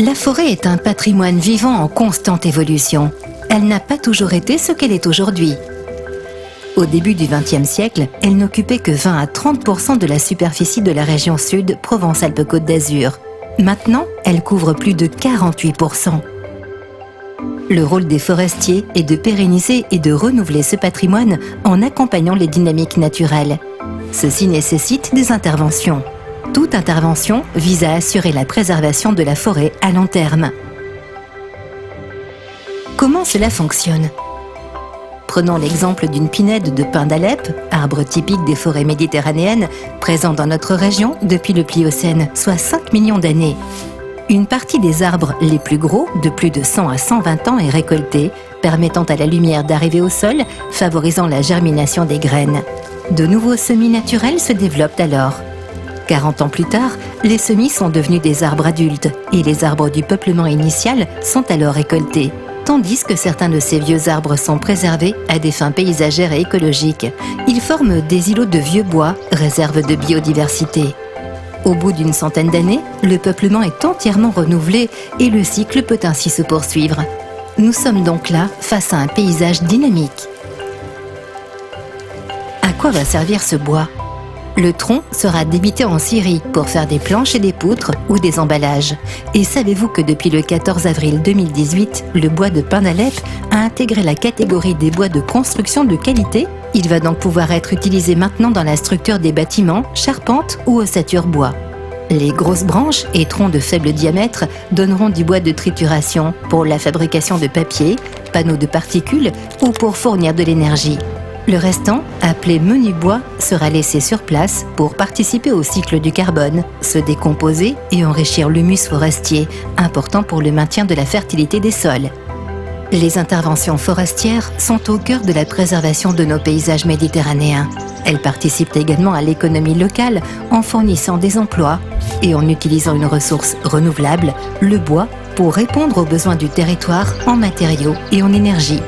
La forêt est un patrimoine vivant en constante évolution. Elle n'a pas toujours été ce qu'elle est aujourd'hui. Au début du XXe siècle, elle n'occupait que 20 à 30% de la superficie de la région sud Provence-Alpes-Côte d'Azur. Maintenant, elle couvre plus de 48%. Le rôle des forestiers est de pérenniser et de renouveler ce patrimoine en accompagnant les dynamiques naturelles. Ceci nécessite des interventions. Toute intervention vise à assurer la préservation de la forêt à long terme. Comment cela fonctionne ? Prenons l'exemple d'une pinède de pin d'Alep, arbre typique des forêts méditerranéennes, présent dans notre région depuis le Pliocène, soit 5 millions d'années. Une partie des arbres les plus gros, de plus de 100 à 120 ans, est récoltée, permettant à la lumière d'arriver au sol, favorisant la germination des graines. De nouveaux semis naturels se développent alors. 40 ans plus tard, les semis sont devenus des arbres adultes et les arbres du peuplement initial sont alors récoltés. Tandis que certains de ces vieux arbres sont préservés à des fins paysagères et écologiques. Ils forment des îlots de vieux bois, réserves de biodiversité. Au bout d'une centaine d'années, le peuplement est entièrement renouvelé et le cycle peut ainsi se poursuivre. Nous sommes donc là face à un paysage dynamique. À quoi va servir ce bois ? Le tronc sera débité en scierie pour faire des planches et des poutres ou des emballages. Et savez-vous que depuis le 14 avril 2018, le bois de pin d'Alep a intégré la catégorie des bois de construction de qualité ? Il va donc pouvoir être utilisé maintenant dans la structure des bâtiments, charpentes ou ossatures bois. Les grosses branches et troncs de faible diamètre donneront du bois de trituration pour la fabrication de papier, panneaux de particules ou pour fournir de l'énergie. Le restant, appelé menu bois, sera laissé sur place pour participer au cycle du carbone, se décomposer et enrichir l'humus forestier, important pour le maintien de la fertilité des sols. Les interventions forestières sont au cœur de la préservation de nos paysages méditerranéens. Elles participent également à l'économie locale en fournissant des emplois et en utilisant une ressource renouvelable, le bois, pour répondre aux besoins du territoire en matériaux et en énergie.